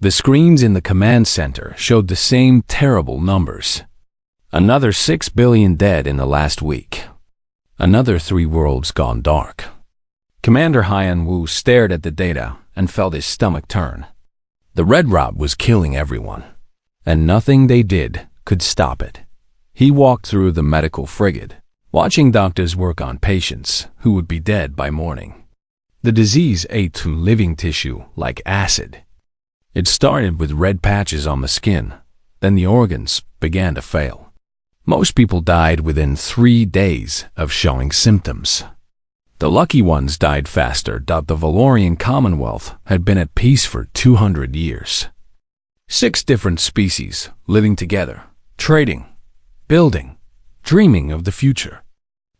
The screens in the command center showed the same terrible numbers. Another 6 billion dead in the last week. Another 3 worlds gone dark. Commander Haiyan Wu stared at the data and felt his stomach turn. The red rot was killing everyone, and nothing they did could stop it. He walked through the medical frigate, watching doctors work on patients who would be dead by morning. The disease ate through living tissue like acid. It started with red patches on the skin, then the organs began to fail. Most people died within 3 days of showing symptoms. The lucky ones died faster. The Valorian Commonwealth had been at peace for 200 years. 6 different species living together, trading, building, dreaming of the future.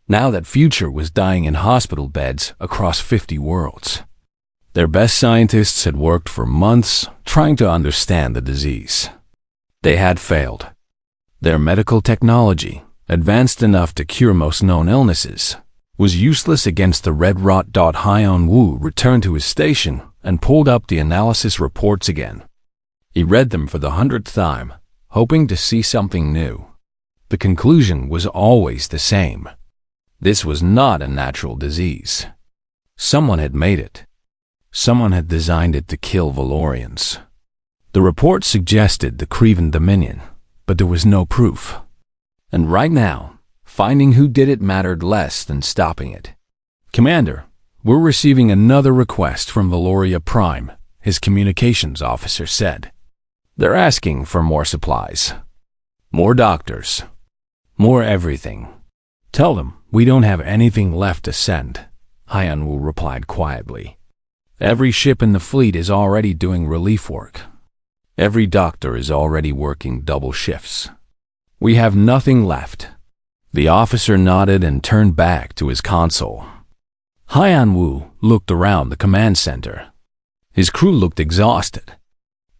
Now that future was dying in hospital beds across 50 worlds. Their best scientists had worked for months trying to understand the disease. They had failed. Their medical technology, advanced enough to cure most known illnesses, was useless against the red rot. Haiyan Wu returned to his station and pulled up the analysis reports again. He read them for the 100th time, hoping to see something new. The conclusion was always the same. This was not a natural disease. Someone had made it. Someone had designed it to kill Valorians. The report suggested the Crevan Dominion, but there was no proof. And right now, finding who did it mattered less than stopping it. "Commander, we're receiving another request from Valoria Prime," his communications officer said. "They're asking for more supplies. More doctors. More everything." "Tell them we don't have anything left to send," Haiyan Wu replied quietly. "Every ship in the fleet is already doing relief work. Every doctor is already working double shifts. We have nothing left." The officer nodded and turned back to his console. Haiyan Wu looked around the command center. His crew looked exhausted.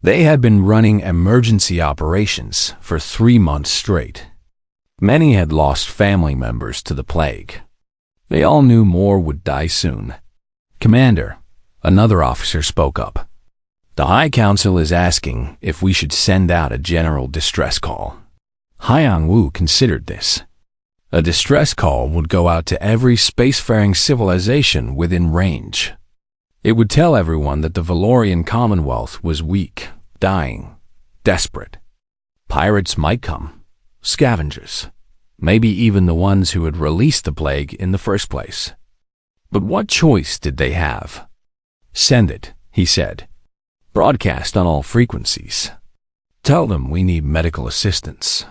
They had been running emergency operations for 3 months straight. Many had lost family members to the plague. They all knew more would die soon. "Commander," another officer spoke up. "The High Council is asking if we should send out a general distress call." Haiyan Wu considered this. A distress call would go out to every spacefaring civilization within range. It would tell everyone that the Valorian Commonwealth was weak, dying, desperate. Pirates might come, scavengers, maybe even the ones who had released the plague in the first place. But what choice did they have? "Send it," he said. "Broadcast on all frequencies. Tell them we need medical assistance.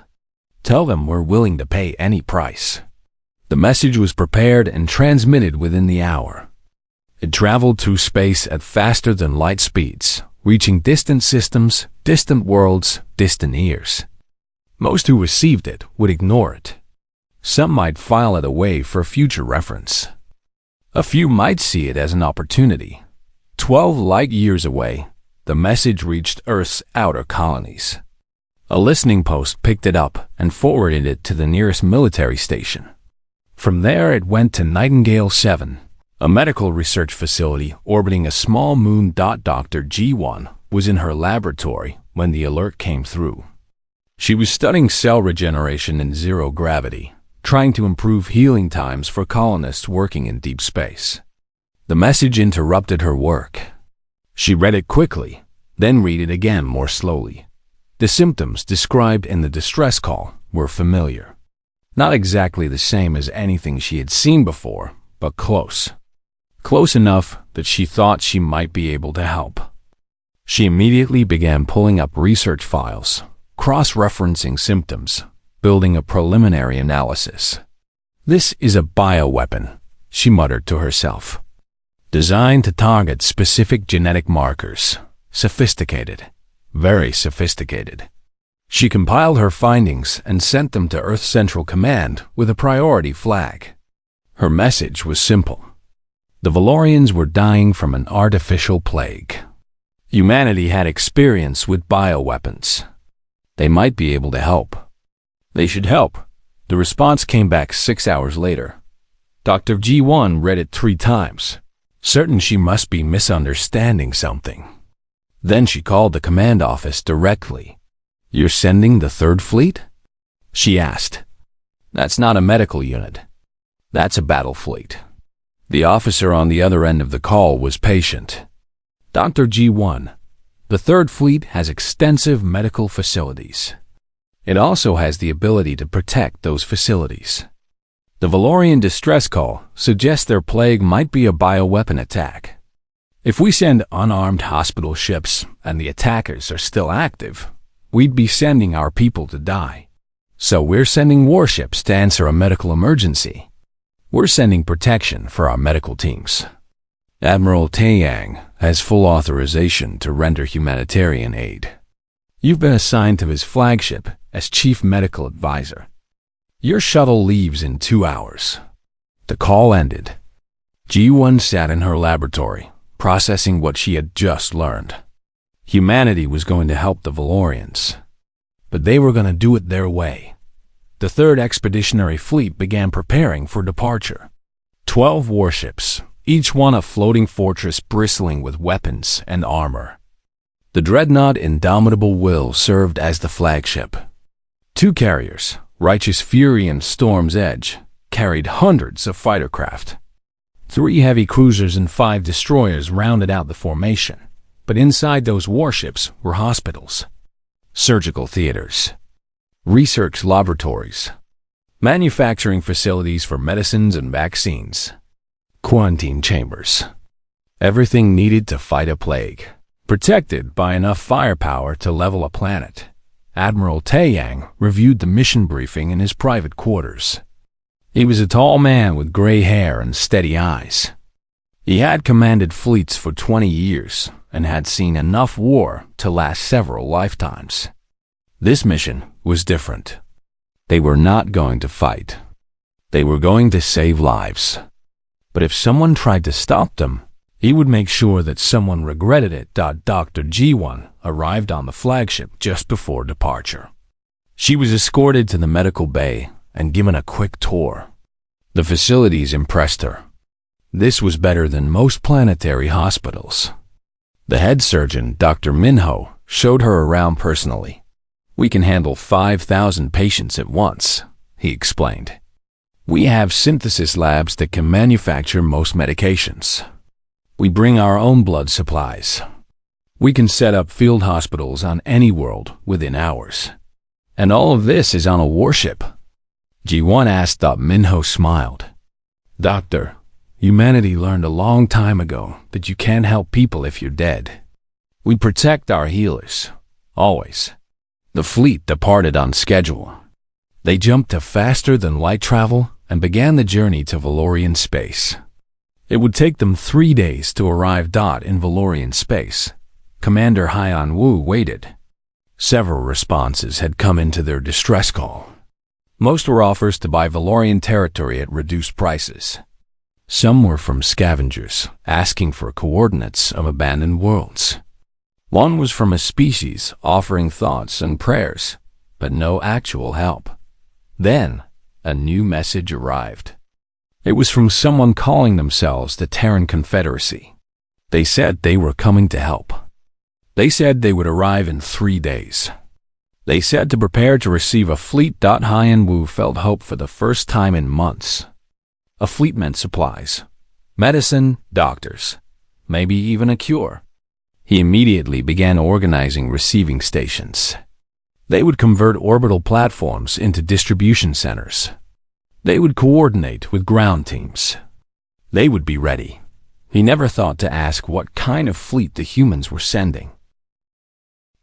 Tell them we're willing to pay any price." The message was prepared and transmitted within the hour. It traveled through space at faster than light speeds, reaching distant systems, distant worlds, distant ears. Most who received it would ignore it. Some might file it away for future reference. A few might see it as an opportunity. 12 light years away, the message reached Earth's outer colonies. A listening post picked it up and forwarded it to the nearest military station. From there it went to Nightingale 7, a medical research facility orbiting a small moon. Dr. G1 was in her laboratory when the alert came through. She was studying cell regeneration in zero gravity, trying to improve healing times for colonists working in deep space. The message interrupted her work. She read it quickly, then read it again more slowly. The symptoms described in the distress call were familiar. Not exactly the same as anything she had seen before, but close. Close enough that she thought she might be able to help. She immediately began pulling up research files, cross-referencing symptoms, building a preliminary analysis. "This is a bioweapon," she muttered to herself. "Designed to target specific genetic markers. Sophisticated. Very sophisticated." She compiled her findings and sent them to Earth Central Command with a priority flag. Her message was simple. The Valorians were dying from an artificial plague. Humanity had experience with bioweapons. They might be able to help. They should help. The response came back 6 hours later. Dr. G1 read it 3 times, certain she must be misunderstanding something. Then she called the command office directly. "You're sending the third fleet?" she asked. "That's not a medical unit. That's a battle fleet." The officer on the other end of the call was patient. "Dr. G1, the third fleet has extensive medical facilities. It also has the ability to protect those facilities. The Valorian distress call suggests their plague might be a bioweapon attack. If we send unarmed hospital ships and the attackers are still active, we'd be sending our people to die. So we're sending warships to answer a medical emergency. We're sending protection for our medical teams. Admiral Taeyang has full authorization to render humanitarian aid. You've been assigned to his flagship as Chief Medical Advisor. Your shuttle leaves in 2 hours." The call ended. G1 sat in her laboratory, processing what she had just learned. Humanity was going to help the Valorians, but they were going to do it their way. The Third Expeditionary Fleet began preparing for departure. 12 warships, each one a floating fortress bristling with weapons and armor. The dreadnought Indomitable Will served as the flagship. 2 carriers, Righteous Fury and Storm's Edge, carried hundreds of fighter craft. 3 heavy cruisers and 5 destroyers rounded out the formation, but inside those warships were hospitals, surgical theaters, research laboratories, manufacturing facilities for medicines and vaccines, quarantine chambers, everything needed to fight a plague, protected by enough firepower to level a planet. Admiral Taeyang reviewed the mission briefing in his private quarters. He was a tall man with gray hair and steady eyes. He had commanded fleets for 20 years and had seen enough war to last several lifetimes. This mission was different. They were not going to fight. They were going to save lives. But if someone tried to stop them, he would make sure that someone regretted it. Dr. G1 arrived on the flagship just before departure. She was escorted to the medical bay and given a quick tour. The facilities impressed her. This was better than most planetary hospitals. The head surgeon, Dr. Minho, showed her around personally. "We can handle 5,000 patients at once," he explained. "We have synthesis labs that can manufacture most medications. We bring our own blood supplies. We can set up field hospitals on any world within hours. And all of this is on a warship." G1 asked. Minho smiled. "Doctor, humanity learned a long time ago that you can't help people if you're dead. We protect our healers, always." The fleet departed on schedule. They jumped to faster than light travel and began the journey to Valorian space. It would take them 3 days to arrive. In Valorian space, Commander Haiyan Wu waited. Several responses had come into their distress call. Most were offers to buy Valorian territory at reduced prices. Some were from scavengers, asking for coordinates of abandoned worlds. One was from a species offering thoughts and prayers, but no actual help. Then, a new message arrived. It was from someone calling themselves the Terran Confederacy. They said they were coming to help. They said they would arrive in 3 days. They said to prepare to receive a fleet. Haiyan Wu felt hope for the first time in months. A fleet meant supplies, medicine, doctors, maybe even a cure. He immediately began organizing receiving stations. They would convert orbital platforms into distribution centers. They would coordinate with ground teams. They would be ready. He never thought to ask what kind of fleet the humans were sending.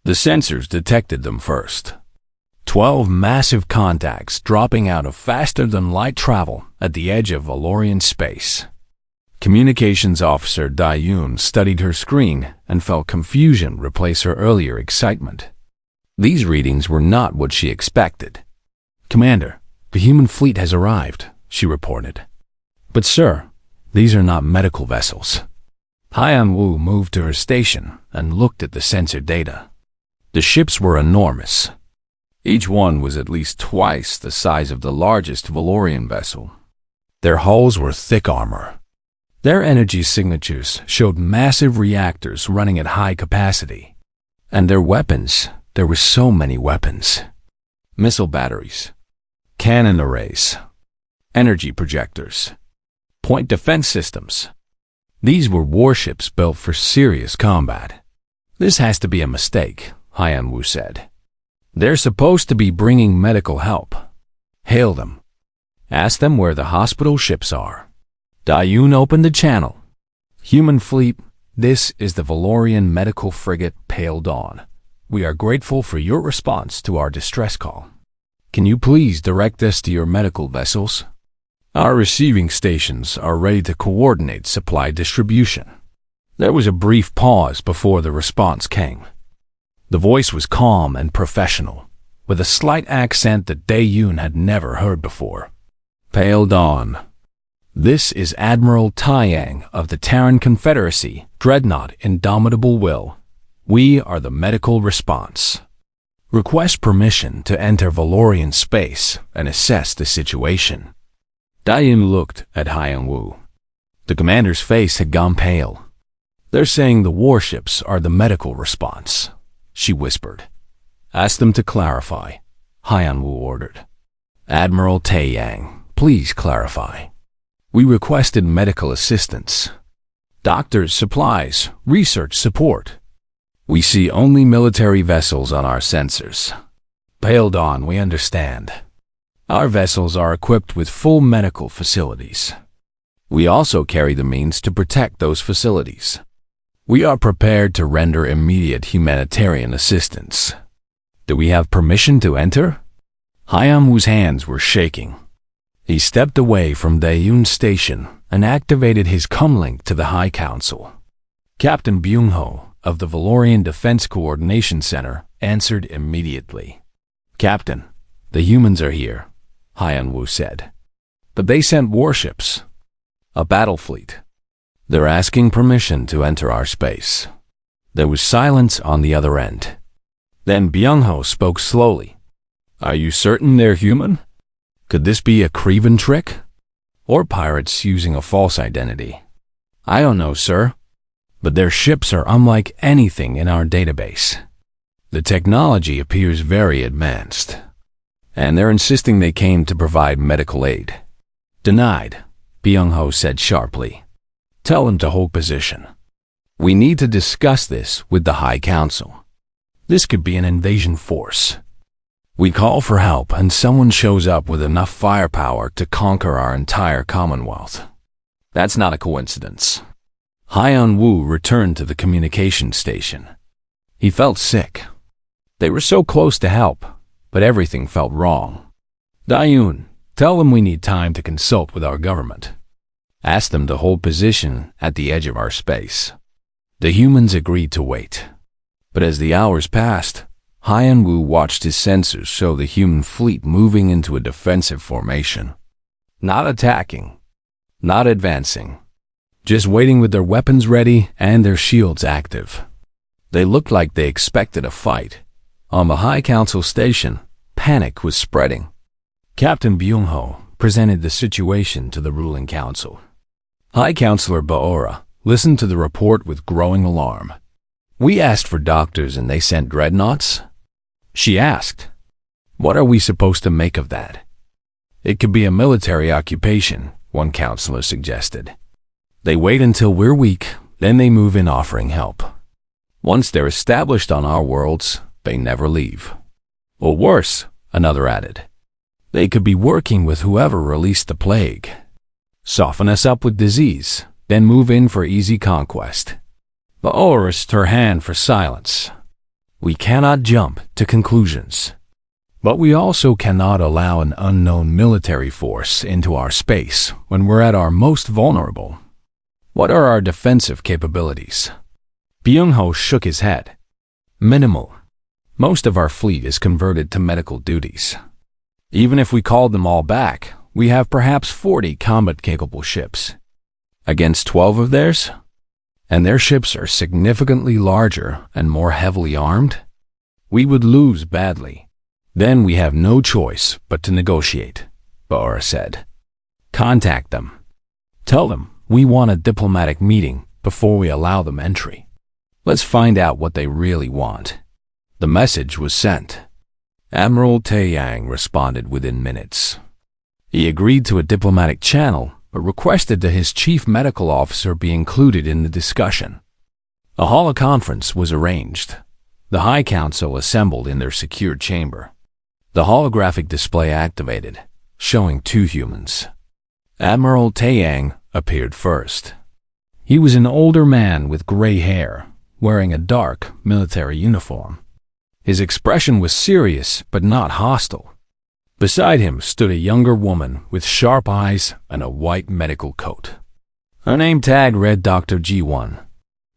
The sensors detected them first. 12 massive contacts dropping out of faster-than-light travel at the edge of Valorian space. Communications Officer Dayun studied her screen and felt confusion replace her earlier excitement. These readings were not what she expected. "Commander, the human fleet has arrived," she reported. "But sir, these are not medical vessels." Haiyan Wu moved to her station and looked at the sensor data. The ships were enormous. Each one was at least twice the size of the largest Valorian vessel. Their hulls were thick armor. Their energy signatures showed massive reactors running at high capacity. And their weapons, there were so many weapons. Missile batteries, cannon arrays, energy projectors, point defense systems. These were warships built for serious combat. This has to be a mistake, Haiyan-Wu said. They're supposed to be bringing medical help. Hail them. Ask them where the hospital ships are. Dayun opened the channel. Human fleet, this is the Valorian medical frigate Pale Dawn. We are grateful for your response to our distress call. Can you please direct us to your medical vessels? Our receiving stations are ready to coordinate supply distribution. There was a brief pause before the response came. The voice was calm and professional, with a slight accent that Dayun had never heard before. Pale Dawn. This is Admiral Taiyang of the Terran Confederacy, Dreadnought Indomitable Will. We are the medical response. Request permission to enter Valorian space and assess the situation. Dayun looked at Haiyan-Wu. The commander's face had gone pale. They're saying the warships are the medical response, she whispered. Ask them to clarify, Haiyan-Wu ordered. Admiral Taiyang, please clarify. We requested medical assistance. Doctors, supplies, research support. We see only military vessels on our sensors. Pale Dawn, we understand. Our vessels are equipped with full medical facilities. We also carry the means to protect those facilities. We are prepared to render immediate humanitarian assistance. Do we have permission to enter? Haiyan-Wu's hands were shaking. He stepped away from Dayun's station and activated his comlink to the High Council. Captain Byung-ho of the Valorian Defense Coordination Center answered immediately. Captain, the humans are here, Haiyan-Wu said. But they sent warships. A battle fleet. They're asking permission to enter our space. There was silence on the other end. Then Byung-ho spoke slowly. Are you certain they're human? Could this be a Creven trick? Or pirates using a false identity? I don't know, sir. But their ships are unlike anything in our database. The technology appears very advanced. And they're insisting they came to provide medical aid. Denied, Byung-ho said sharply. Tell them to hold position. We need to discuss this with the High Council. This could be an invasion force. We call for help and someone shows up with enough firepower to conquer our entire Commonwealth. That's not a coincidence. Haiyan-Wu returned to the communication station. He felt sick. They were so close to help, but everything felt wrong. Dayun, tell them we need time to consult with our government. Ask them to hold position at the edge of our space. The humans agreed to wait. But as the hours passed, Haiyan-Wu watched his sensors show the human fleet moving into a defensive formation. Not attacking, not advancing, just waiting with their weapons ready and their shields active. They looked like they expected a fight. On the High Council station, panic was spreading. Captain Byung-ho presented the situation to the ruling council. High Counselor Baora listened to the report with growing alarm. We asked for doctors and they sent dreadnoughts? She asked. What are we supposed to make of that? It could be a military occupation, one counselor suggested. They wait until we're weak, then they move in offering help. Once they're established on our worlds, they never leave. Or worse, another added. They could be working with whoever released the plague. Soften us up with disease, then move in for easy conquest. Baora raised her hand for silence. We cannot jump to conclusions. But we also cannot allow an unknown military force into our space when we're at our most vulnerable. What are our defensive capabilities? Byung-ho shook his head. Minimal. Most of our fleet is converted to medical duties. Even if we called them all back, we have perhaps 40 combat-capable ships. Against 12 of theirs? And their ships are significantly larger and more heavily armed? We would lose badly. Then we have no choice but to negotiate, Baora said. Contact them. Tell them we want a diplomatic meeting before we allow them entry. Let's find out what they really want. The message was sent. Admiral Taeyang responded within minutes. He agreed to a diplomatic channel, but requested that his chief medical officer be included in the discussion. A holoconference was arranged. The High Council assembled in their secured chamber. The holographic display activated, showing two humans. Admiral Taeyang appeared first. He was an older man with gray hair, wearing a dark military uniform. His expression was serious but not hostile. Beside him stood a younger woman with sharp eyes and a white medical coat. Her name tag read Dr. G1.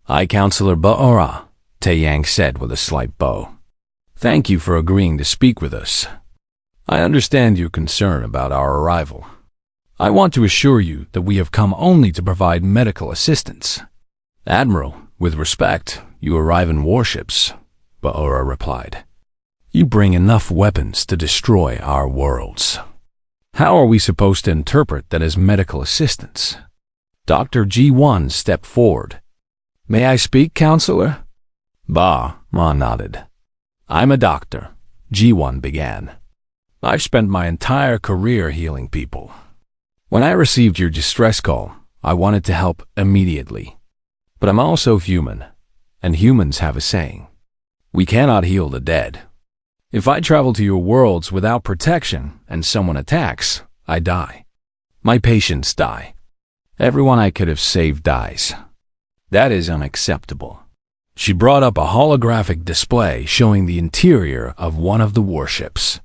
"High Counselor Baora," Taeyang said with a slight bow. "Thank you for agreeing to speak with us. I understand your concern about our arrival. I want to assure you that we have come only to provide medical assistance." "Admiral, with respect, you arrive in warships," Baora replied. "You bring enough weapons to destroy our worlds. How are we supposed to interpret that as medical assistance?" Dr. G1 stepped forward. "May I speak, Counselor?" Ma nodded. "I'm a doctor," G1 began. "I've spent my entire career healing people. When I received your distress call, I wanted to help immediately. But I'm also human, and humans have a saying. We cannot heal the dead. If I travel to your worlds without protection and someone attacks, I die. My patients die. Everyone I could have saved dies. That is unacceptable." She brought up a holographic display showing the interior of one of the warships.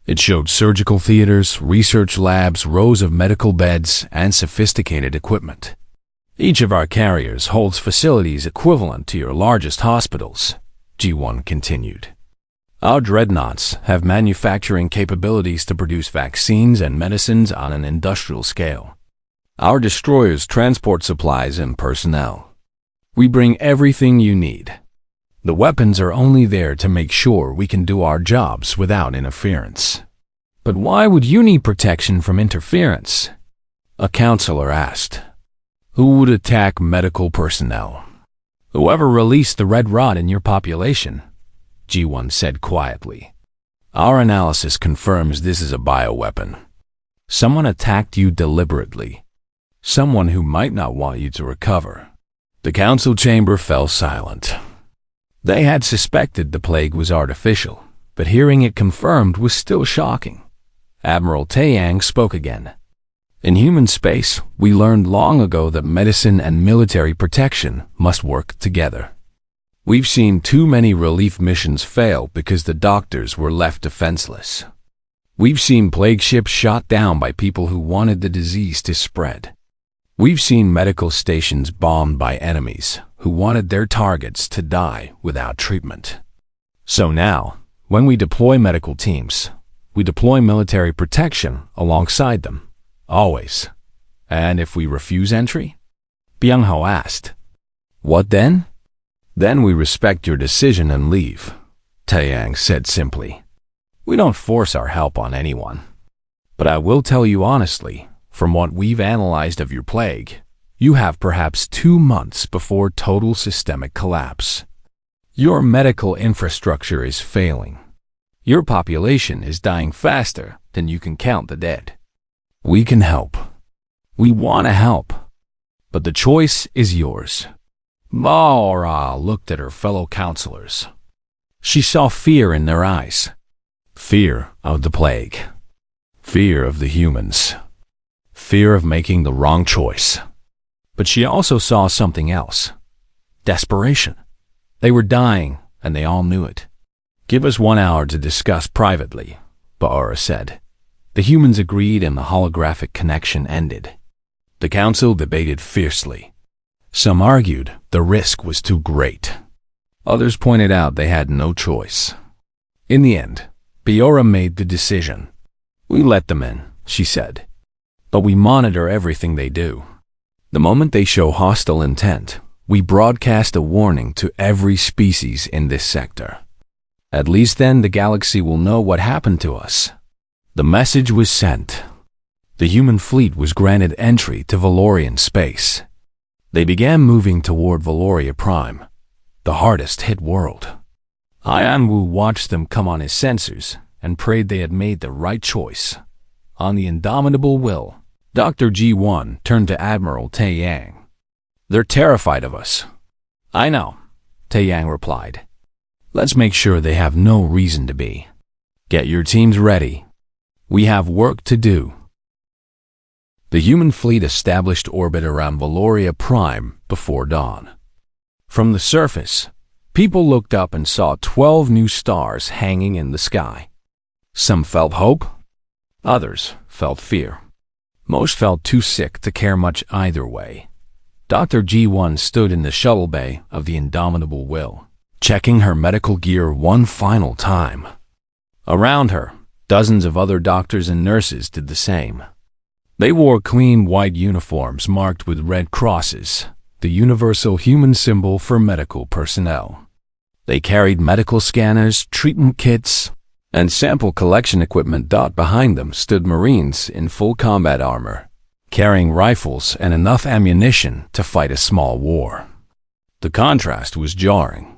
It showed surgical theaters, research labs, rows of medical beds, and sophisticated equipment. "Each of our carriers holds facilities equivalent to your largest hospitals," G1 continued. "Our dreadnoughts have manufacturing capabilities to produce vaccines and medicines on an industrial scale. Our destroyers transport supplies and personnel. We bring everything you need. The weapons are only there to make sure we can do our jobs without interference." "But why would you need protection from interference?" a counselor asked. "Who would attack medical personnel?" "Whoever released the red rot in your population," G1 said quietly. "Our analysis confirms this is a bioweapon. Someone attacked you deliberately. Someone who might not want you to recover." The council chamber fell silent. They had suspected the plague was artificial, but hearing it confirmed was still shocking. Admiral Taeyang spoke again. "In human space, we learned long ago that medicine and military protection must work together. We've seen too many relief missions fail because the doctors were left defenseless. We've seen plague ships shot down by people who wanted the disease to spread. We've seen medical stations bombed by enemies who wanted their targets to die without treatment. So now, when we deploy medical teams, we deploy military protection alongside them, always. And if we refuse entry?" Byung-ho asked. "What then?" "Then we respect your decision and leave," Taeyang said simply. "We don't force our help on anyone. But I will tell you honestly, from what we've analyzed of your plague, you have perhaps 2 months before total systemic collapse. Your medical infrastructure is failing. Your population is dying faster than you can count the dead. We can help. We want to help. But the choice is yours." Baora looked at her fellow counselors. She saw fear in their eyes. Fear of the plague. Fear of the humans. Fear of making the wrong choice. But she also saw something else. Desperation. They were dying, and they all knew it. "Give us 1 hour to discuss privately," Baora said. The humans agreed and the holographic connection ended. The council debated fiercely. Some argued the risk was too great. Others pointed out they had no choice. In the end, Baora made the decision. "We let them in," she said. "But we monitor everything they do. The moment they show hostile intent, we broadcast a warning to every species in this sector. At least then the galaxy will know what happened to us." The message was sent. The human fleet was granted entry to Valorian space. They began moving toward Valoria Prime, the hardest hit world. Hyan Wu watched them come on his sensors and prayed they had made the right choice. On the indomitable will, Dr. G1 turned to Admiral Tai Yang. "They're terrified of us." "I know," Tai Yang replied. "Let's make sure they have no reason to be. Get your teams ready. We have work to do." The human fleet established orbit around Valoria Prime before dawn. From the surface, people looked up and saw 12 new stars hanging in the sky. Some felt hope, others felt fear. Most felt too sick to care much either way. Dr. G1 stood in the shuttle bay of the Indomitable Will, checking her medical gear one final time. Around her, dozens of other doctors and nurses did the same. They wore clean white uniforms marked with red crosses, the universal human symbol for medical personnel. They carried medical scanners, treatment kits, and sample collection equipment. Behind them stood Marines in full combat armor, carrying rifles and enough ammunition to fight a small war. The contrast was jarring.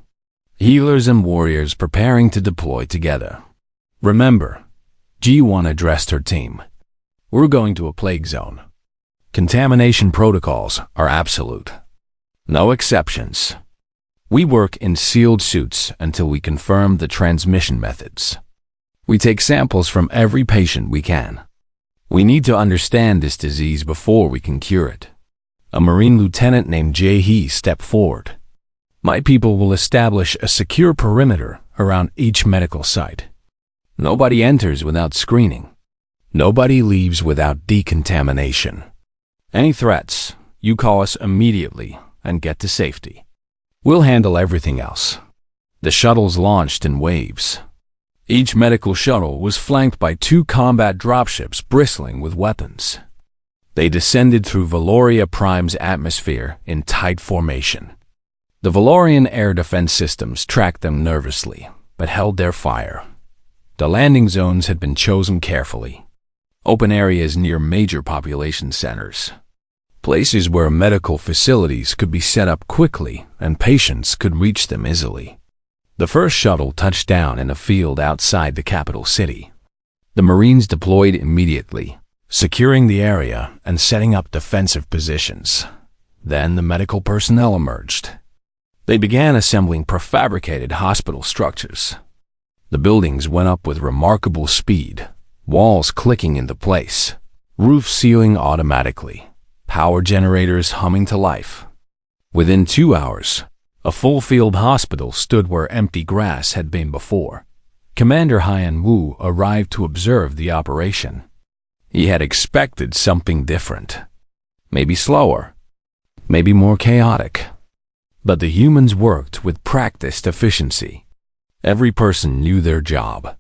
Healers and warriors preparing to deploy together. "Remember," G1 addressed her team, "we're going to a plague zone. Contamination protocols are absolute. No exceptions. We work in sealed suits until we confirm the transmission methods. We take samples from every patient we can. We need to understand this disease before we can cure it." A Marine lieutenant named Jae-hee stepped forward. "My people will establish a secure perimeter around each medical site. Nobody enters without screening. Nobody leaves without decontamination. Any threats, you call us immediately and get to safety. We'll handle everything else." The shuttles launched in waves. Each medical shuttle was flanked by 2 combat dropships bristling with weapons. They descended through Valoria Prime's atmosphere in tight formation. The Valorian air defense systems tracked them nervously, but held their fire. The landing zones had been chosen carefully. Open areas near major population centers. Places where medical facilities could be set up quickly and patients could reach them easily. The first shuttle touched down in a field outside the capital city. The Marines deployed immediately, securing the area and setting up defensive positions. Then the medical personnel emerged. They began assembling prefabricated hospital structures. The buildings went up with remarkable speed, walls clicking into place, roofs sealing automatically, power generators humming to life. Within 2 hours, a full-field hospital stood where empty grass had been before. Commander Hyan Wu arrived to observe the operation. He had expected something different. Maybe slower, maybe more chaotic. But the humans worked with practiced efficiency. Every person knew their job.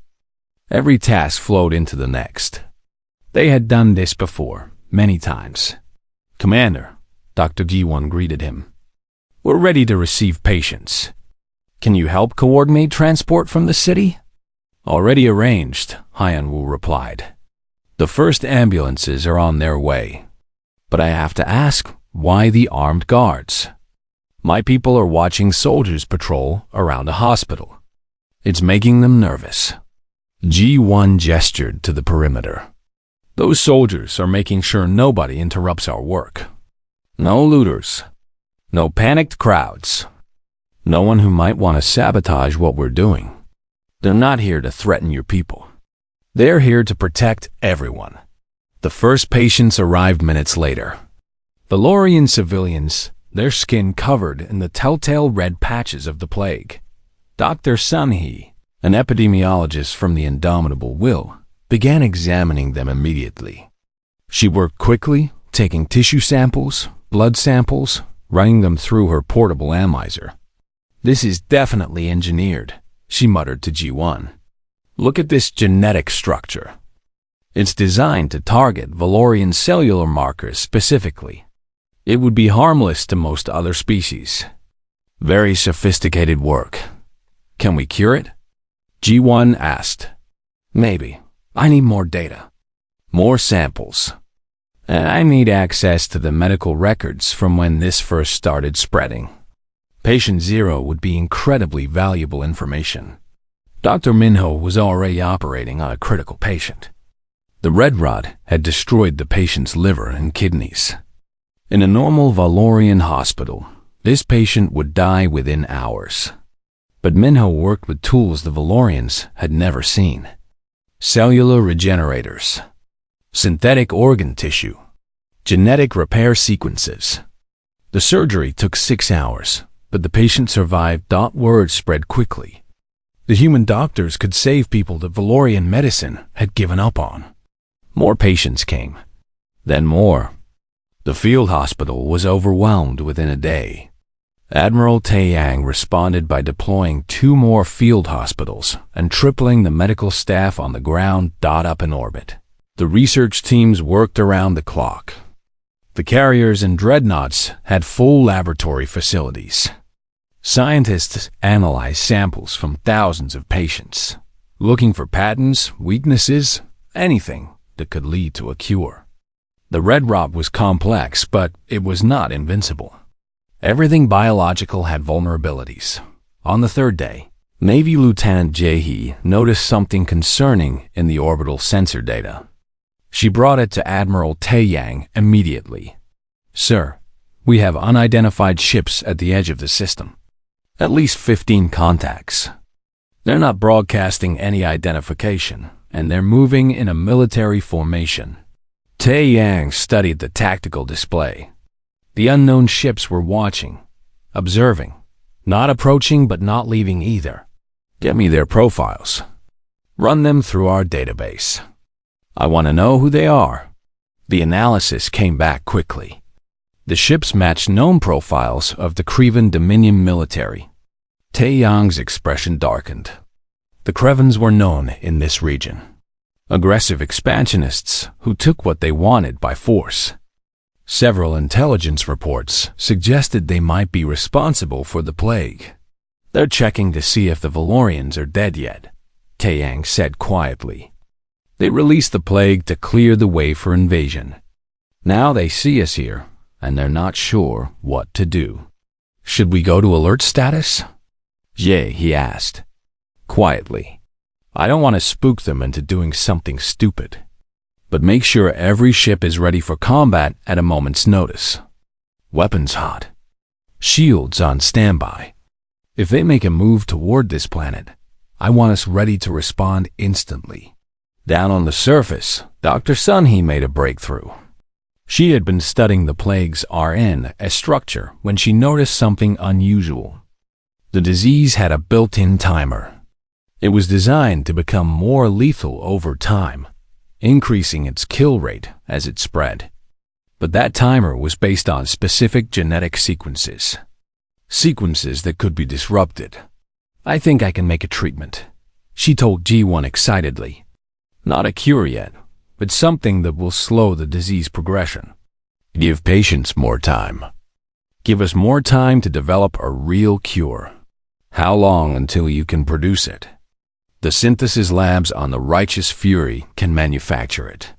Every task flowed into the next. They had done this before, many times. "Commander," Dr. G1 greeted him. "We're ready to receive patients. Can you help coordinate transport from the city?" "Already arranged," Hyan Wu replied. "The first ambulances are on their way. But I have to ask, why the armed guards? My people are watching soldiers patrol around a hospital. It's making them nervous." G1 gestured to the perimeter. "Those soldiers are making sure nobody interrupts our work. No looters. No panicked crowds. No one who might want to sabotage what we're doing. They're not here to threaten your people. They're here to protect everyone." The first patients arrived minutes later. Valorian civilians, their skin covered in the telltale red patches of the plague. Dr. Sun-hee, an epidemiologist from the Indomitable Will, began examining them immediately. She worked quickly, taking tissue samples, blood samples, running them through her portable analyzer. "This is definitely engineered," she muttered to G1. "Look at this genetic structure. It's designed to target Valorian cellular markers specifically. It would be harmless to most other species. Very sophisticated work. Can we cure it?" G1 asked. "Maybe. I need more data. More samples. And I need access to the medical records from when this first started spreading." Patient Zero would be incredibly valuable information. Dr. Minho was already operating on a critical patient. The red rot had destroyed the patient's liver and kidneys. In a normal Valorian hospital, this patient would die within hours. But Minho worked with tools the Valorians had never seen. Cellular regenerators, synthetic organ tissue, genetic repair sequences. The surgery took 6 hours, but the patient survived. Word spread quickly. The human doctors could save people that Valorian medicine had given up on. More patients came. Then more. The field hospital was overwhelmed within a day. Admiral Taeyang responded by deploying 2 more field hospitals and tripling the medical staff on the ground. Up in orbit. The research teams worked around the clock. The carriers and dreadnoughts had full laboratory facilities. Scientists analyzed samples from thousands of patients, looking for patterns, weaknesses, anything that could lead to a cure. The red rot was complex, but it was not invincible. Everything biological had vulnerabilities. On the 3rd day, Navy Lieutenant Jae-hee noticed something concerning in the orbital sensor data. She brought it to Admiral Taeyang immediately. "Sir, we have unidentified ships at the edge of the system. At least 15 contacts. They're not broadcasting any identification, and they're moving in a military formation." Taeyang studied the tactical display. The unknown ships were watching, observing, not approaching but not leaving either. "Get me their profiles. Run them through our database. I want to know who they are." The analysis came back quickly. The ships matched known profiles of the Krevan Dominion military. Taeyang's expression darkened. The Krevans were known in this region. Aggressive expansionists who took what they wanted by force. Several intelligence reports suggested they might be responsible for the plague. "They're checking to see if the Valorians are dead yet," Taeyang said quietly. "They released the plague to clear the way for invasion. Now they see us here, and they're not sure what to do." "Should we go to alert status?" He asked, quietly. "I don't want to spook them into doing something stupid. But make sure every ship is ready for combat at a moment's notice. Weapons hot. Shields on standby. If they make a move toward this planet, I want us ready to respond instantly." Down on the surface, Dr. Sunhee made a breakthrough. She had been studying the plague's RNA structure when she noticed something unusual. The disease had a built-in timer. It was designed to become more lethal over time, increasing its kill rate as it spread. But that timer was based on specific genetic sequences. Sequences that could be disrupted. "I think I can make a treatment," she told G1 excitedly. "Not a cure yet, but something that will slow the disease progression. Give patients more time. Give us more time to develop a real cure. How long until you can produce it? The synthesis labs on the Righteous Fury can manufacture it.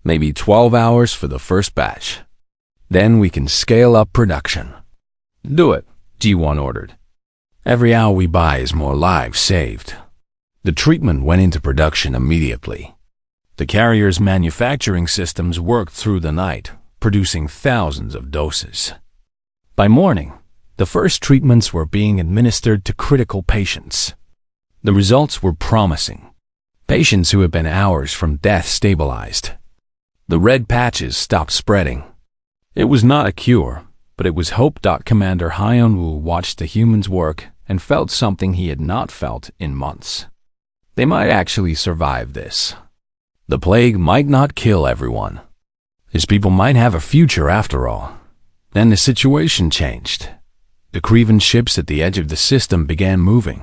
Maybe 12 hours for the first batch. Then we can scale up production." "Do it," G1 ordered. "Every hour we buy is more lives saved." The treatment went into production immediately. The carrier's manufacturing systems worked through the night, producing thousands of doses. By morning, the first treatments were being administered to critical patients. The results were promising. Patients who had been hours from death stabilized. The red patches stopped spreading. It was not a cure, but it was hope. Commander Hyun-woo watched the humans work and felt something he had not felt in months. They might actually survive this. The plague might not kill everyone. His people might have a future after all. Then the situation changed. The Krevan ships at the edge of the system began moving.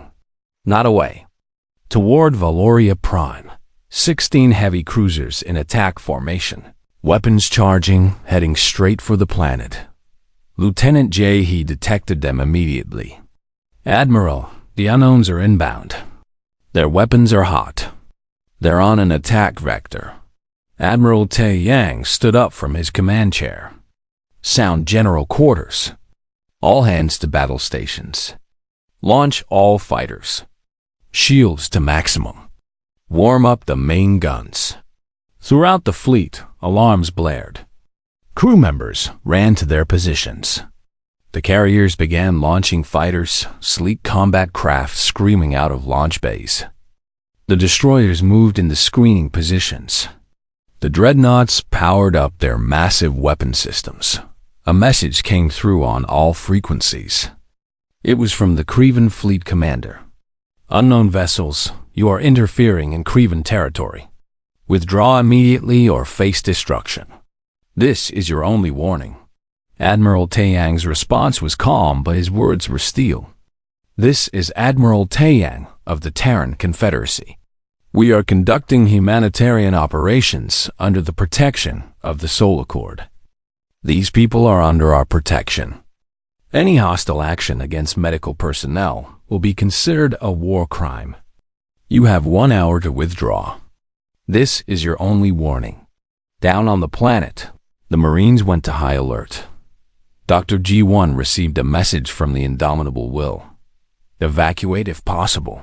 Not away. Toward Valoria Prime. 16 heavy cruisers in attack formation. Weapons charging, heading straight for the planet. Lieutenant Jae-hee detected them immediately. "Admiral, the unknowns are inbound. Their weapons are hot. They're on an attack vector." Admiral Taeyang stood up from his command chair. "Sound general quarters." All hands to battle stations. Launch all fighters. Shields to maximum. Warm up the main guns. Throughout the fleet, alarms blared. Crew members ran to their positions. The carriers began launching fighters, sleek combat craft screaming out of launch bays. The destroyers moved into screening positions. The dreadnoughts powered up their massive weapon systems. A message came through on all frequencies. It was from the Crevan fleet commander. Unknown vessels, you are interfering in Crevan territory. Withdraw immediately or face destruction. This is your only warning. Admiral Taeyang's response was calm, but his words were steel. This is Admiral Taeyang of the Terran Confederacy. We are conducting humanitarian operations under the protection of the Soul Accord. These people are under our protection. Any hostile action against medical personnel will be considered a war crime. You have 1 hour to withdraw. This is your only warning. Down on the planet, the Marines went to high alert. Dr. G1 received a message from the indomitable will. Evacuate if possible.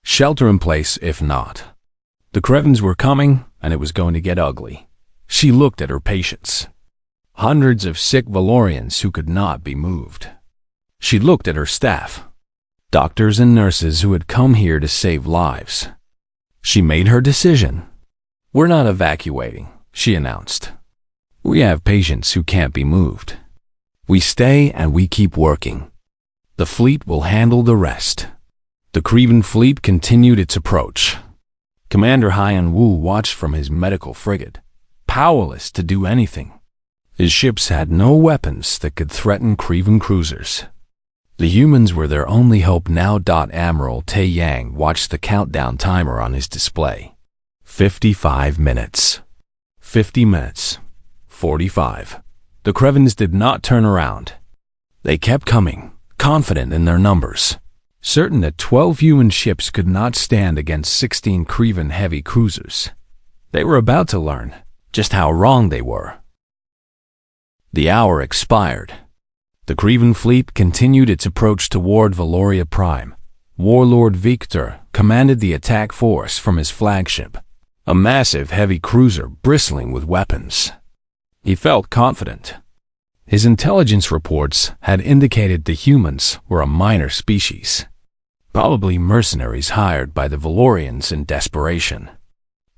Shelter in place if not. The Crevens were coming, and it was going to get ugly. She looked at her patients. Hundreds of sick Valorians who could not be moved. She looked at her staff. Doctors and nurses who had come here to save lives. She made her decision. We're not evacuating, she announced. We have patients who can't be moved. We stay and we keep working. The fleet will handle the rest. The Crevan fleet continued its approach. Commander Hyan Wu watched from his medical frigate, powerless to do anything. His ships had no weapons that could threaten Crevan cruisers. The humans were their only hope now. Admiral Taeyang watched the countdown timer on his display. 55 minutes. 50 minutes. 45. The Crevens did not turn around. They kept coming, confident in their numbers, certain that 12 human ships could not stand against 16 Crevan heavy cruisers. They were about to learn just how wrong they were. The hour expired. The Crevan fleet continued its approach toward Valoria Prime. Warlord Victor commanded the attack force from his flagship, a massive heavy cruiser bristling with weapons. He felt confident. His intelligence reports had indicated the humans were a minor species, probably mercenaries hired by the Valorians in desperation.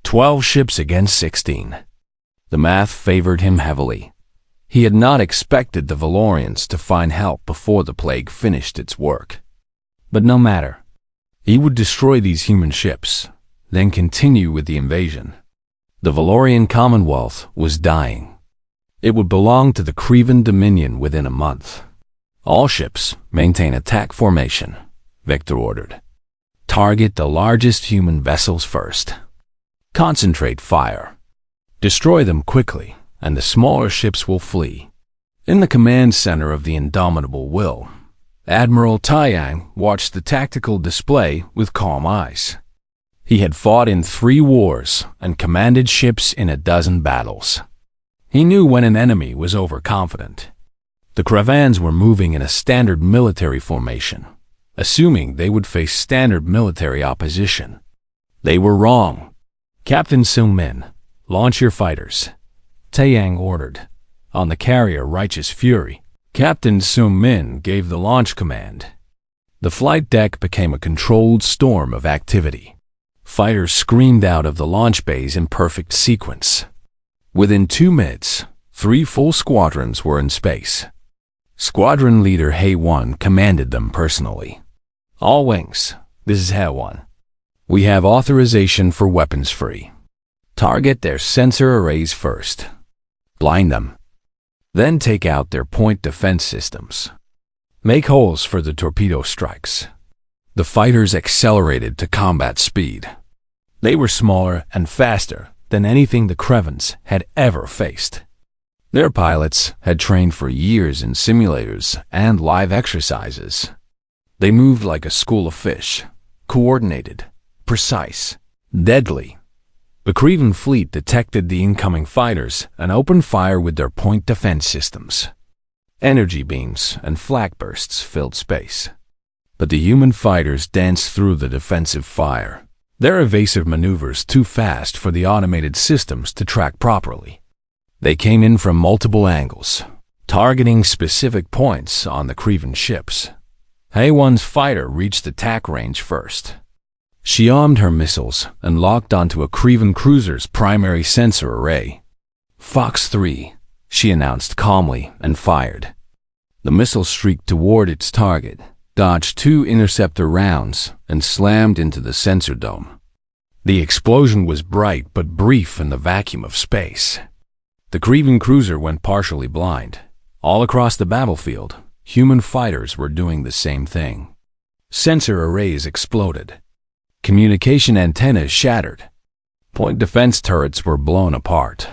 12 ships against 16. The math favored him heavily. He had not expected the Valorians to find help before the plague finished its work. But no matter. He would destroy these human ships, then continue with the invasion. The Valorian Commonwealth was dying. It would belong to the Crevan Dominion within a month. All ships maintain attack formation, Victor ordered. Target the largest human vessels first. Concentrate fire. Destroy them quickly, and the smaller ships will flee. In the command center of the indomitable will, Admiral Taeyang watched the tactical display with calm eyes. He had fought in 3 wars and commanded ships in a dozen battles. He knew when an enemy was overconfident. The Crevans were moving in a standard military formation, assuming they would face standard military opposition. They were wrong. Captain Sung-min, launch your fighters, Taeyang ordered. On the carrier Righteous Fury, Captain Sung-min gave the launch command. The flight deck became a controlled storm of activity. Fighters screamed out of the launch bays in perfect sequence. Within 2 minutes, 3 full squadrons were in space. Squadron leader Hae-won commanded them personally. All wings, this is Hae-won. We have authorization for weapons free. Target their sensor arrays first. Blind them. Then take out their point defense systems. Make holes for the torpedo strikes. The fighters accelerated to combat speed. They were smaller and faster than anything the Crevens had ever faced. Their pilots had trained for years in simulators and live exercises. They moved like a school of fish, coordinated, precise, deadly. The Crevan fleet detected the incoming fighters and opened fire with their point defense systems. Energy beams and flak bursts filled space. But the human fighters danced through the defensive fire, their evasive maneuvers too fast for the automated systems to track properly. They came in from multiple angles, targeting specific points on the Crevan ships. A1's fighter reached attack range first. She armed her missiles and locked onto a Crevan cruiser's primary sensor array. Fox 3, she announced calmly and fired. The missile streaked toward its target, dodged 2 interceptor rounds, and slammed into the sensor dome. The explosion was bright but brief in the vacuum of space. The Crevan cruiser went partially blind. All across the battlefield, human fighters were doing the same thing. Sensor arrays exploded. Communication antennas shattered. Point defense turrets were blown apart.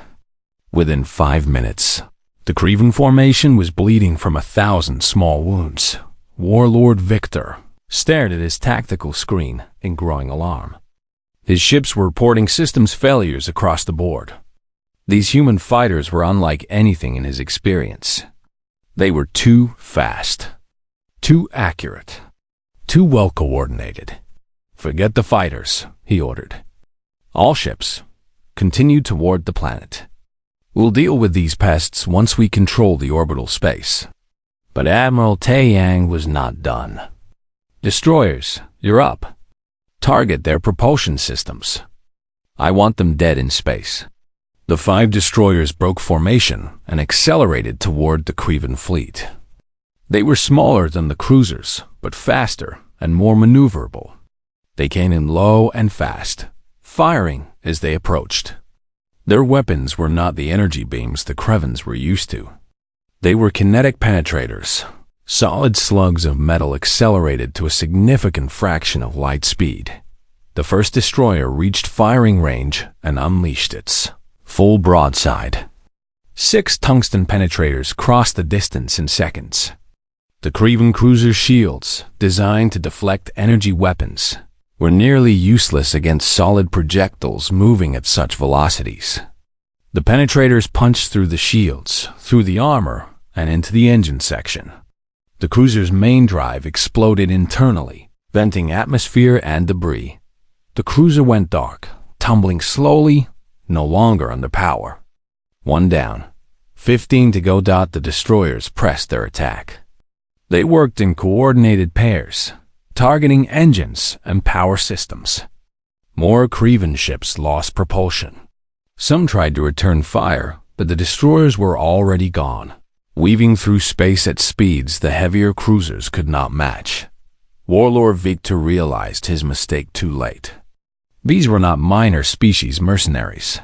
Within 5 minutes, the Crevan formation was bleeding from 1,000 small wounds. Warlord Victor stared at his tactical screen in growing alarm. His ships were reporting systems failures across the board. These human fighters were unlike anything in his experience. They were too fast, too accurate, too well coordinated. "Forget the fighters," he ordered. "All ships, continue toward the planet. We'll deal with these pests once we control the orbital space." But Admiral Taeyang was not done. "Destroyers, you're up. Target their propulsion systems. I want them dead in space." The 5 destroyers broke formation and accelerated toward the Crevan fleet. They were smaller than the cruisers, but faster and more maneuverable. They came in low and fast, firing as they approached. Their weapons were not the energy beams the Crevans were used to. They were kinetic penetrators, solid slugs of metal accelerated to a significant fraction of light speed. The first destroyer reached firing range and unleashed its full broadside. 6 tungsten penetrators crossed the distance in seconds. The Crevan cruiser's shields, designed to deflect energy weapons, were nearly useless against solid projectiles moving at such velocities. The penetrators punched through the shields, through the armor, and into the engine section. The cruiser's main drive exploded internally, venting atmosphere and debris. The cruiser went dark, tumbling slowly, no longer under power. 1 down, 15 to go. The destroyers pressed their attack. They worked in coordinated pairs, targeting engines and power systems. More Crevan ships lost propulsion. Some tried to return fire, but the destroyers were already gone, weaving through space at speeds the heavier cruisers could not match. Warlord Victor realized his mistake too late. These were not minor species mercenaries.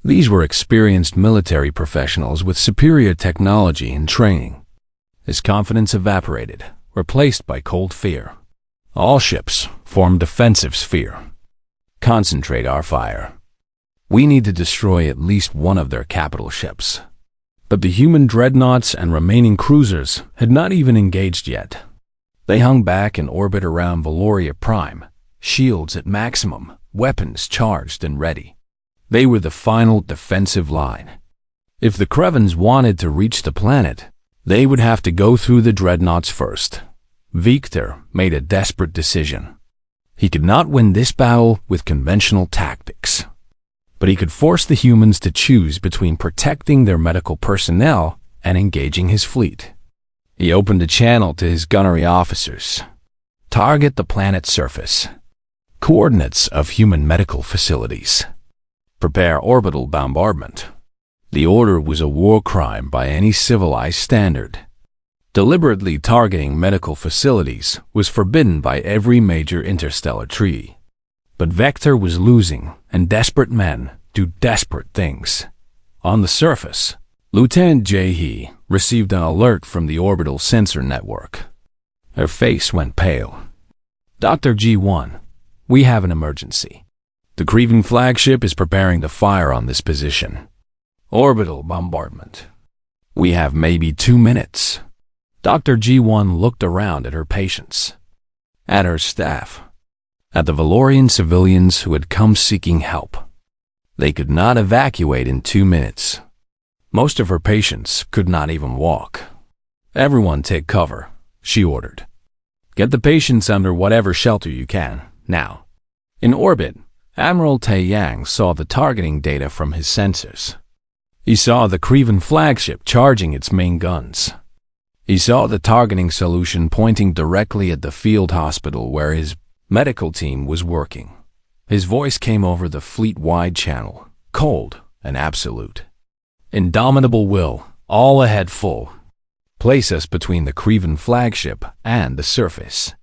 These were experienced military professionals with superior technology and training. His confidence evaporated, replaced by cold fear. All ships form defensive sphere. Concentrate our fire. We need to destroy at least one of their capital ships. But the human dreadnoughts and remaining cruisers had not even engaged yet. They hung back in orbit around Valoria Prime, shields at maximum, weapons charged and ready. They were the final defensive line. If the Crevans wanted to reach the planet, they would have to go through the dreadnoughts first. Victor made a desperate decision. He could not win this battle with conventional tactics, but he could force the humans to choose between protecting their medical personnel and engaging his fleet. He opened a channel to his gunnery officers. Target the planet's surface. Coordinates of human medical facilities. Prepare orbital bombardment. The order was a war crime by any civilized standard. Deliberately targeting medical facilities was forbidden by every major interstellar treaty. But Vector was losing, and desperate men do desperate things. On the surface, Lieutenant Jae-hee received an alert from the orbital sensor network. Her face went pale. "Dr. G1, we have an emergency. The Crevan flagship is preparing to fire on this position. Orbital bombardment. We have maybe 2 minutes." Dr. G1 looked around at her patients, at her staff, at the Valorian civilians who had come seeking help. They could not evacuate in 2 minutes. Most of her patients could not even walk. Everyone take cover, she ordered. Get the patients under whatever shelter you can, now. In orbit, Admiral Taiyang saw the targeting data from his sensors. He saw the Kreven flagship charging its main guns. He saw the targeting solution pointing directly at the field hospital where his medical team was working. His voice came over the fleet-wide channel, cold and absolute. Indomitable will, all ahead full. Place us between the Kreven flagship and the surface.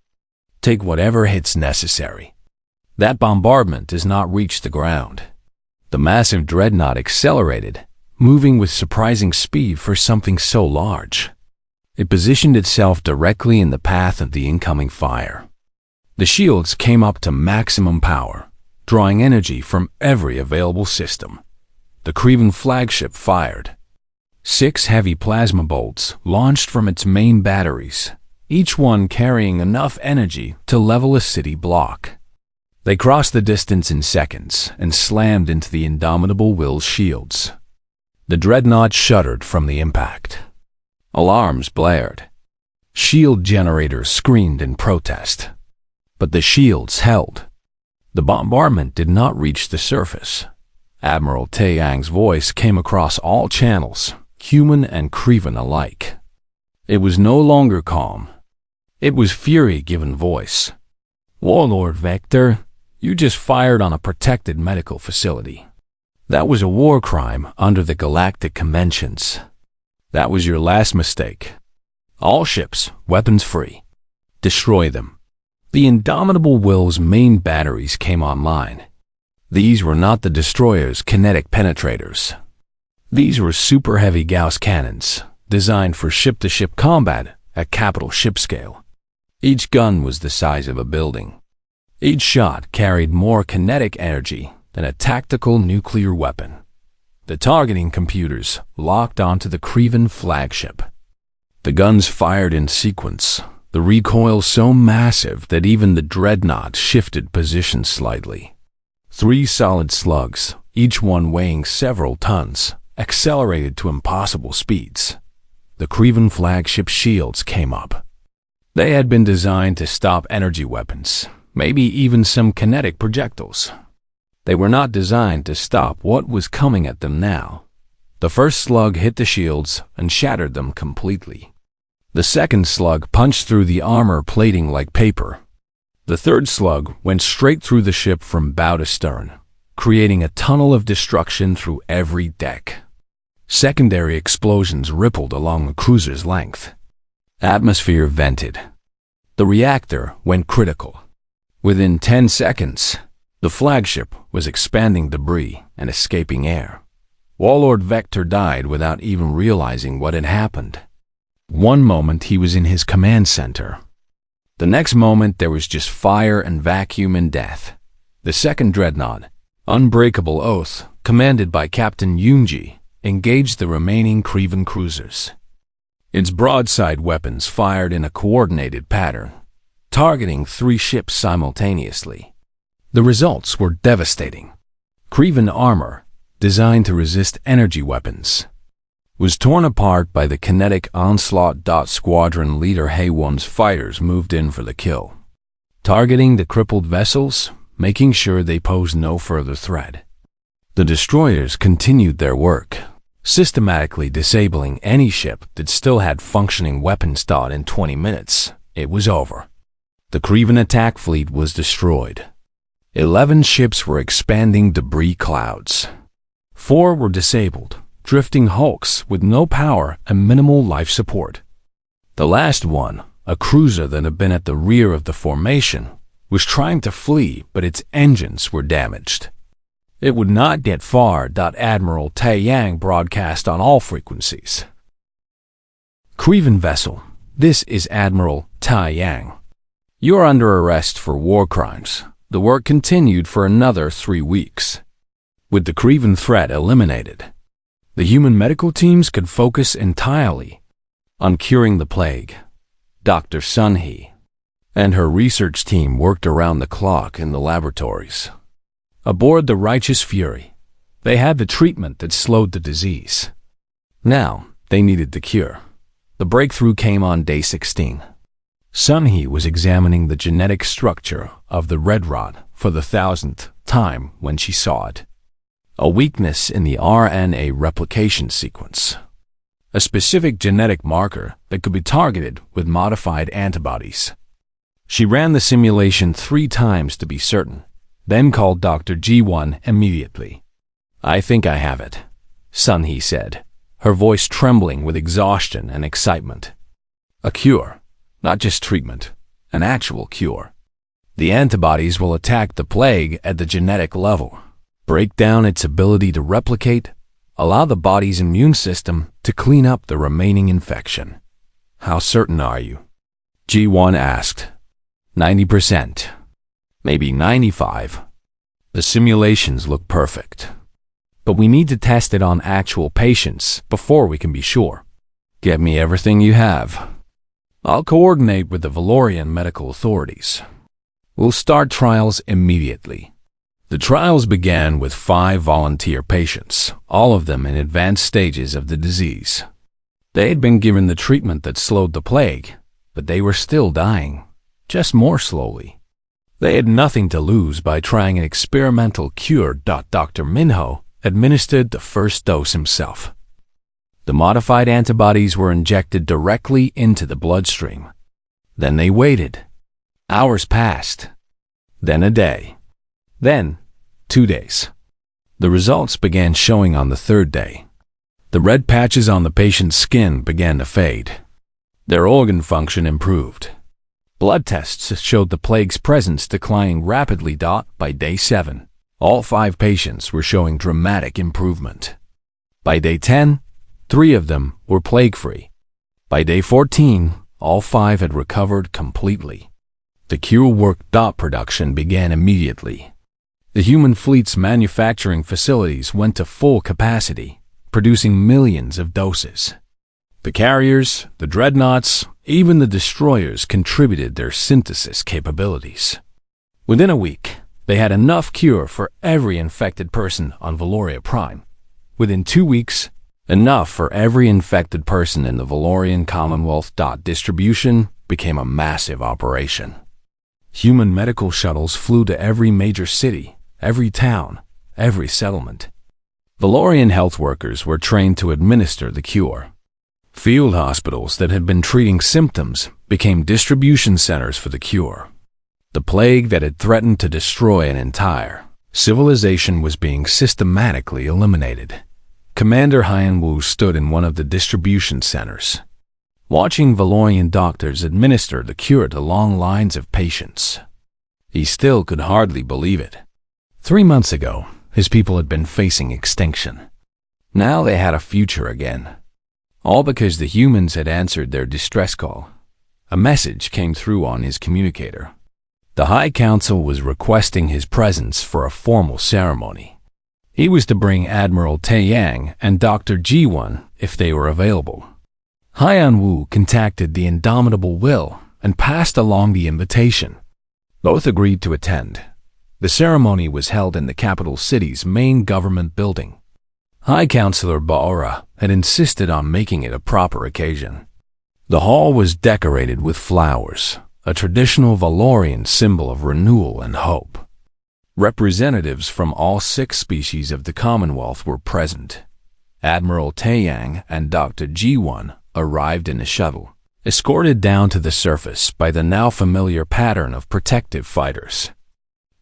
Take whatever hits necessary. That bombardment does not reach the ground. The massive dreadnought accelerated, moving with surprising speed for something so large. It positioned itself directly in the path of the incoming fire. The shields came up to maximum power, drawing energy from every available system. The Kreven flagship fired. 6 heavy plasma bolts launched from its main batteries, each one carrying enough energy to level a city block. They crossed the distance in seconds and slammed into the Indomitable Will's shields. The dreadnought shuddered from the impact. Alarms blared. Shield generators screamed in protest. But the shields held. The bombardment did not reach the surface. Admiral Taiyang's voice came across all channels, human and Kreven alike. It was no longer calm. It was fury given voice. Warlord Vector, you just fired on a protected medical facility. That was a war crime under the Galactic Conventions. That was your last mistake. All ships, weapons free. Destroy them. The Indomitable Will's main batteries came online. These were not the destroyer's kinetic penetrators. These were super heavy Gauss cannons, designed for ship-to-ship combat at capital ship scale. Each gun was the size of a building. Each shot carried more kinetic energy than a tactical nuclear weapon. The targeting computers locked onto the Kreven flagship. The guns fired in sequence, the recoil so massive that even the dreadnought shifted position slightly. 3 solid slugs, each one weighing several tons, accelerated to impossible speeds. The Kreven flagship shields came up. They had been designed to stop energy weapons, maybe even some kinetic projectiles. They were not designed to stop what was coming at them now. The first slug hit the shields and shattered them completely. The second slug punched through the armor plating like paper. The third slug went straight through the ship from bow to stern, creating a tunnel of destruction through every deck. Secondary explosions rippled along the cruiser's length. Atmosphere vented. The reactor went critical. Within 10 seconds, the flagship was expanding debris and escaping air. Warlord Vector died without even realizing what had happened. One moment he was in his command center. The next moment there was just fire and vacuum and death. The second dreadnought, Unbreakable Oath, commanded by Captain Yunji, engaged the remaining Kreven cruisers. Its broadside weapons fired in a coordinated pattern, targeting 3 ships simultaneously. The results were devastating. Kreven armor, designed to resist energy weapons, was torn apart by the kinetic onslaught. Squadron leader Haewon's fighters moved in for the kill, targeting the crippled vessels, making sure they posed no further threat. The destroyers continued their work, systematically disabling any ship that still had functioning weapons. In 20 minutes, it was over. The Kreven attack fleet was destroyed. 11 ships were expanding debris clouds. 4 were disabled, drifting hulks with no power and minimal life support. The last one, a cruiser that had been at the rear of the formation, was trying to flee, but its engines were damaged. It would not get far. Admiral Taiyang broadcast on all frequencies. Kreven vessel, this is Admiral Taiyang. You are under arrest for war crimes. The work continued for another 3 weeks. With the Kreven threat eliminated, the human medical teams could focus entirely on curing the plague. Dr. Sunhee and her research team worked around the clock in the laboratories. Aboard the Righteous Fury, they had the treatment that slowed the disease. Now, they needed the cure. The breakthrough came on day 16. Sun He was examining the genetic structure of the red rot for the 1000th time when she saw it. A weakness in the RNA replication sequence. A specific genetic marker that could be targeted with modified antibodies. She ran the simulation 3 times to be certain, then called Dr. G1 immediately. "I think I have it," Sun He said, her voice trembling with exhaustion and excitement. "A cure, not just treatment, an actual cure. The antibodies will attack the plague at the genetic level, break down its ability to replicate, allow the body's immune system to clean up the remaining infection." "How certain are you?" G1 asked. 90%. Maybe 95. The simulations look perfect. But we need to test it on actual patients before we can be sure. "Get me everything you have. I'll coordinate with the Valorian medical authorities. We'll start trials immediately." The trials began with 5 volunteer patients, all of them in advanced stages of the disease. They had been given the treatment that slowed the plague, but they were still dying, just more slowly. They had nothing to lose by trying an experimental cure. Dr. Minho administered the first dose himself. The modified antibodies were injected directly into the bloodstream. Then they waited. Hours passed. Then a day. Then 2 days. The results began showing on the 3rd day. The red patches on the patient's skin began to fade. Their organ function improved. Blood tests showed the plague's presence declining rapidly. By day 7, all 5 patients were showing dramatic improvement. By day 10, 3 of them were plague-free. By day 14, all 5 had recovered completely. The cure worked. Production began immediately. The human fleet's manufacturing facilities went to full capacity, producing millions of doses. The carriers, the dreadnoughts, even the destroyers contributed their synthesis capabilities. Within a week, they had enough cure for every infected person on Valoria Prime. Within 2 weeks, enough for every infected person in the Valorian Commonwealth. Distribution became a massive operation. Human medical shuttles flew to every major city, every town, every settlement. Valorian health workers were trained to administer the cure. Field hospitals that had been treating symptoms became distribution centers for the cure. The plague that had threatened to destroy an entire civilization was being systematically eliminated. Commander Hyan Wu stood in one of the distribution centers, watching Valorian doctors administer the cure to long lines of patients. He still could hardly believe it. 3 months ago, his people had been facing extinction. Now they had a future again. All because the humans had answered their distress call. A message came through on his communicator. The High Council was requesting his presence for a formal ceremony. He was to bring Admiral Taeyang and Dr. Ji-won if they were available. Hyan Wu contacted the Indomitable Will and passed along the invitation. Both agreed to attend. The ceremony was held in the capital city's main government building. High Counselor Baora had insisted on making it a proper occasion. The hall was decorated with flowers, a traditional Valorian symbol of renewal and hope. Representatives from all 6 species of the Commonwealth were present. Admiral Taeyang and Dr. Ji-won arrived in a shuttle, escorted down to the surface by the now familiar pattern of protective fighters.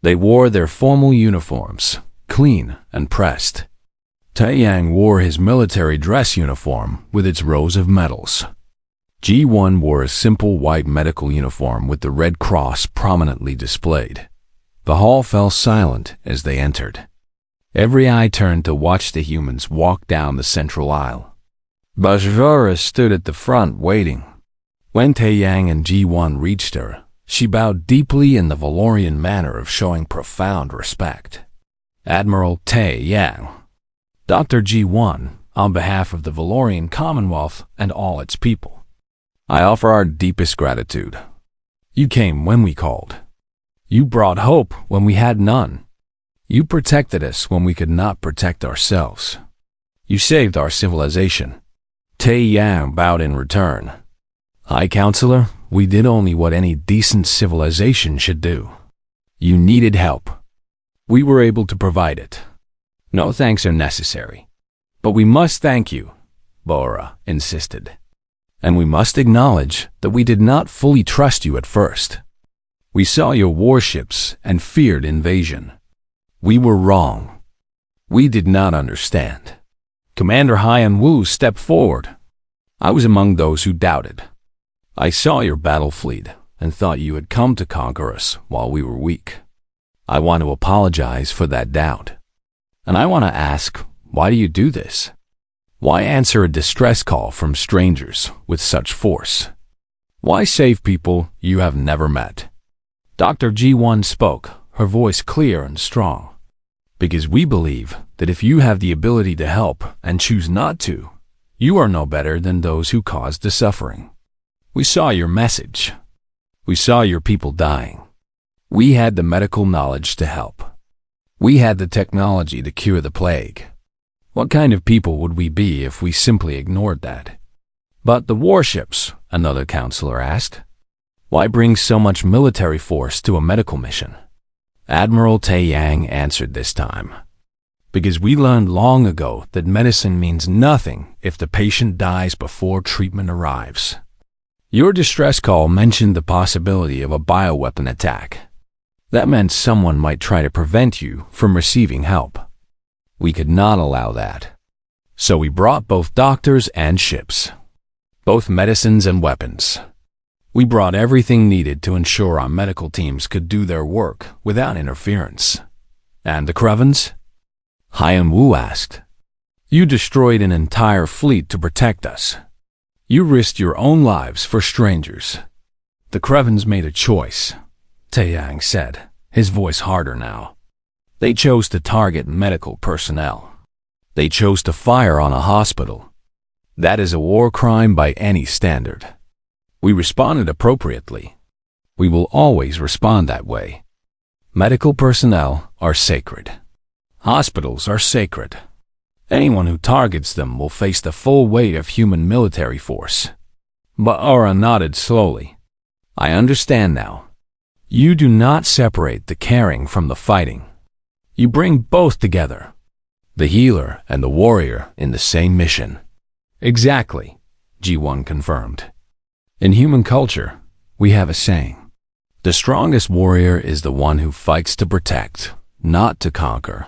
They wore their formal uniforms, clean and pressed. Taeyang wore his military dress uniform with its rows of medals. Ji-won wore a simple white medical uniform with the Red Cross prominently displayed. The hall fell silent as they entered. Every eye turned to watch the humans walk down the central aisle. Bajvara stood at the front waiting. When Taeyang and Ji-won reached her, she bowed deeply in the Valorian manner of showing profound respect. Admiral Taeyang. Dr. Ji-won, on behalf of the Valorian Commonwealth and all its people, I offer our deepest gratitude. You came when we called. You brought hope when we had none. You protected us when we could not protect ourselves. You saved our civilization. Tae Yang bowed in return. High Counselor, we did only what any decent civilization should do. You needed help. We were able to provide it. No thanks are necessary. But we must thank you, Bora insisted. And we must acknowledge that we did not fully trust you at first. We saw your warships and feared invasion. We were wrong. We did not understand. Commander Hyan Wu stepped forward. I was among those who doubted. I saw your battle fleet and thought you had come to conquer us while we were weak. I want to apologize for that doubt. And I want to ask, why do you do this? Why answer a distress call from strangers with such force? Why save people you have never met? Dr. G1 spoke, her voice clear and strong. Because we believe that if you have the ability to help and choose not to, you are no better than those who caused the suffering. We saw your message. We saw your people dying. We had the medical knowledge to help. We had the technology to cure the plague. What kind of people would we be if we simply ignored that? But the warships, another counselor asked. Why bring so much military force to a medical mission? Admiral Tae Yang answered this time. Because we learned long ago that medicine means nothing if the patient dies before treatment arrives. Your distress call mentioned the possibility of a bioweapon attack. That meant someone might try to prevent you from receiving help. We could not allow that. So we brought both doctors and ships. Both medicines and weapons. We brought everything needed to ensure our medical teams could do their work without interference. And the Krevens? Hyan Wu asked. You destroyed an entire fleet to protect us. You risked your own lives for strangers. The Krevens made a choice, Tae Yang said, his voice harder now. They chose to target medical personnel. They chose to fire on a hospital. That is a war crime by any standard. We responded appropriately. We will always respond that way. Medical personnel are sacred. Hospitals are sacred. Anyone who targets them will face the full weight of human military force. Ba'ara nodded slowly. I understand now. You do not separate the caring from the fighting. You bring both together, the healer and the warrior in the same mission. Exactly, G1 confirmed. In human culture, we have a saying. The strongest warrior is the one who fights to protect, not to conquer.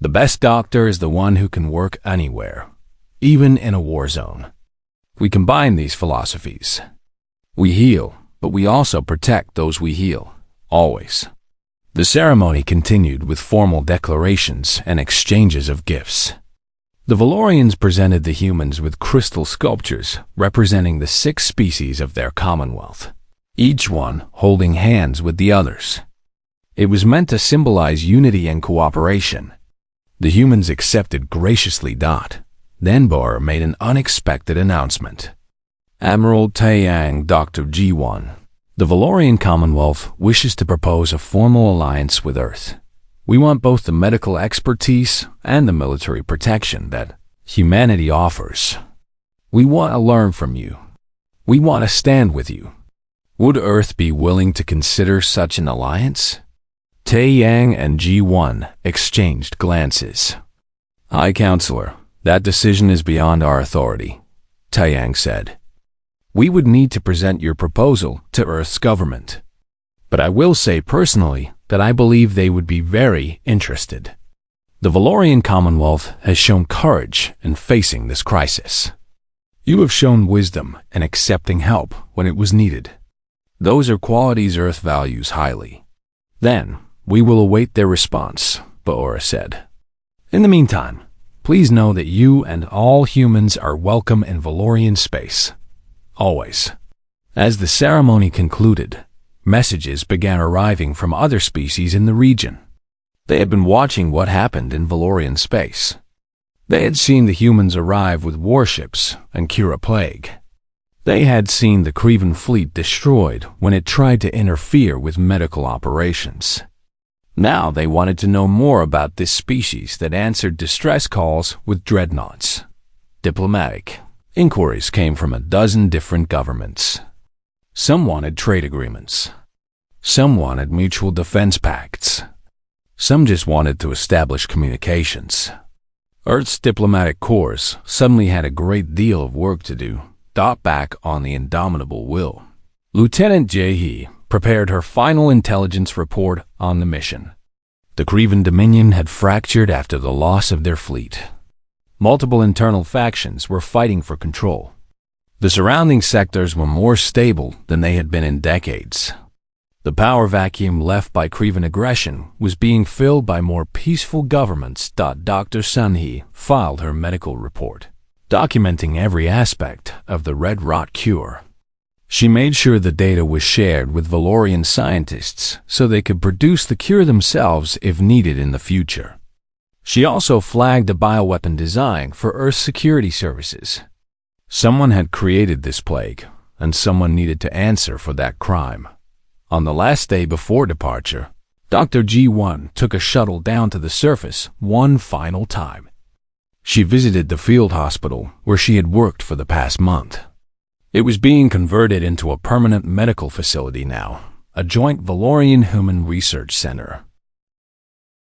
The best doctor is the one who can work anywhere, even in a war zone. We combine these philosophies. We heal, but we also protect those we heal, always. The ceremony continued with formal declarations and exchanges of gifts. The Valorians presented the humans with crystal sculptures representing the 6 species of their commonwealth, each one holding hands with the others. It was meant to symbolize unity and cooperation. The humans accepted graciously. Then Bor made an unexpected announcement. Admiral Tae Yang, Dr. G1. The Valorian Commonwealth wishes to propose a formal alliance with Earth. We want both the medical expertise and the military protection that humanity offers. We want to learn from you. We want to stand with you. Would Earth be willing to consider such an alliance? Tae Yang and G1 exchanged glances. High Counselor, that decision is beyond our authority, Tae Yang said. We would need to present your proposal to Earth's government. But I will say personally that I believe they would be very interested. The Valorian Commonwealth has shown courage in facing this crisis. You have shown wisdom in accepting help when it was needed. Those are qualities Earth values highly. Then, we will await their response, Ba'ora said. In the meantime, please know that you and all humans are welcome in Valorian space. Always. As the ceremony concluded, messages began arriving from other species in the region. They had been watching what happened in Valorian space. They had seen the humans arrive with warships and cure a plague. They had seen the Kreven fleet destroyed when it tried to interfere with medical operations. Now they wanted to know more about this species that answered distress calls with dreadnoughts. Diplomatic, Inquiries came from a dozen different governments. Some wanted trade agreements. Some wanted mutual defense pacts. Some just wanted to establish communications. Earth's diplomatic corps suddenly had a great deal of work to do, back on the indomitable will. Lieutenant Jahe prepared her final intelligence report on the mission. The Crevan Dominion had fractured after the loss of their fleet. Multiple internal factions were fighting for control. The surrounding sectors were more stable than they had been in decades. The power vacuum left by Crevan aggression was being filled by more peaceful governments. Dr. Sunhee filed her medical report, documenting every aspect of the red rot cure. She made sure the data was shared with Valorian scientists so they could produce the cure themselves if needed in the future. She also flagged a bioweapon design for Earth security services. Someone had created this plague, and someone needed to answer for that crime. On the last day before departure, Dr. G1 took a shuttle down to the surface one final time. She visited the field hospital where she had worked for the past month. It was being converted into a permanent medical facility now, a joint Valorian Human Research Center.